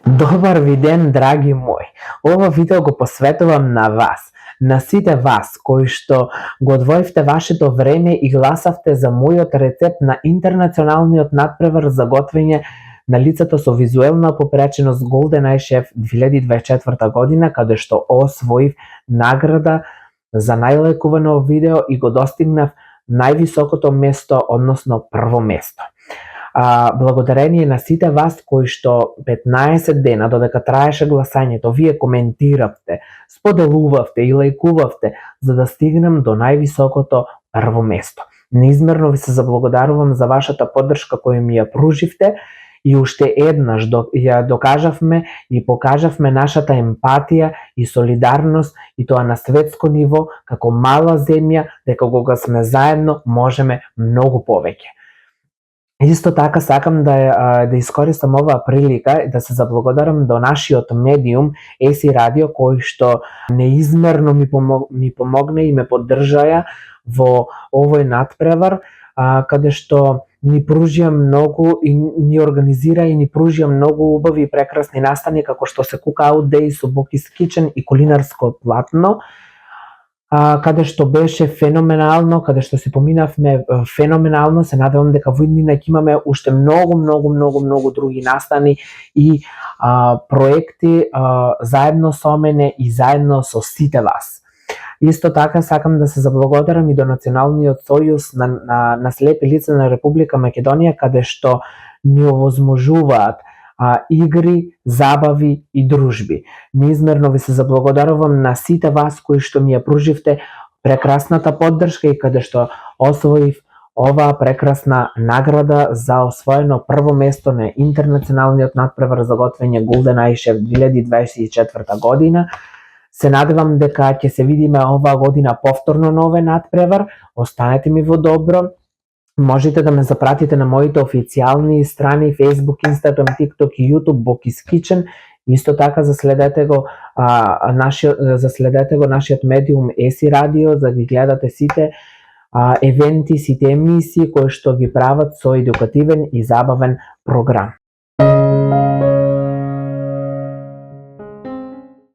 Добар ви ден, драги мои. Ова видео го посветувам на вас, на сите вас кои што го одвоивте вашето време и гласавте за мојот рецепт на интернационалниот натпревар за готвење на лицето со визуелна попреченост Golden Eye Chef 2024 година, каде што освоив награда за најлајкувано видео и го достигнав највисокото место, односно прво место. Благодарение на сите вас кои што 15 дена додека траеше гласањето, вие коментиравте, споделувавте и лајкувавте за да стигнем до највисокото прво место. Неизмерно ви се заблагодарувам за вашата поддршка која ми ја пруживте и уште еднаш ја докажавме и покажавме нашата емпатија и солидарност, и тоа на светско ниво, како мала земја, дека кога сме заедно можеме многу повеќе. Исто така сакам да искористам оваа прилика да се заблагодарам до нашиот медиум ЕСИ Радио, кој што неизмерно ми помогна и ме поддржаја во овој натпревар, каде што ни пружија многу и ни организира и ни пружија многу убави и прекрасни настани, како што се Cookout Day со Boki's Kitchen и кулинарско платно, каде што беше феноменално, каде што се поминавме феноменално. Се надевам дека во иднина ќе имаме уште многу други настани и проекти заедно со мене и заедно со сите вас. Исто така сакам да се заблагодарам и до Националниот сојуз на слепи лица на Република Македонија, каде што ни овозможуваат игри, забави и дружби. Неизмерно ви се заблагодарувам на сите вас кои што ми ја пруживте прекрасната поддршка и каде што освоив оваа прекрасна награда за освоено прво место на интернационалниот натпревар за готвење Golden Eye Chef 2024 година. Се надевам дека ќе се видиме оваа година повторно на овој натпревар. Останете ми во добро. Можете да ме запратите на моите официјални страни Facebook, Instagram, TikTok и YouTube Boki's Kitchen. Исто така заследете го нашиот медиум ЕСИ Радио, за да ги гледате сите евенти, сите емисии кои што ги прават со едукативен и забавен програм.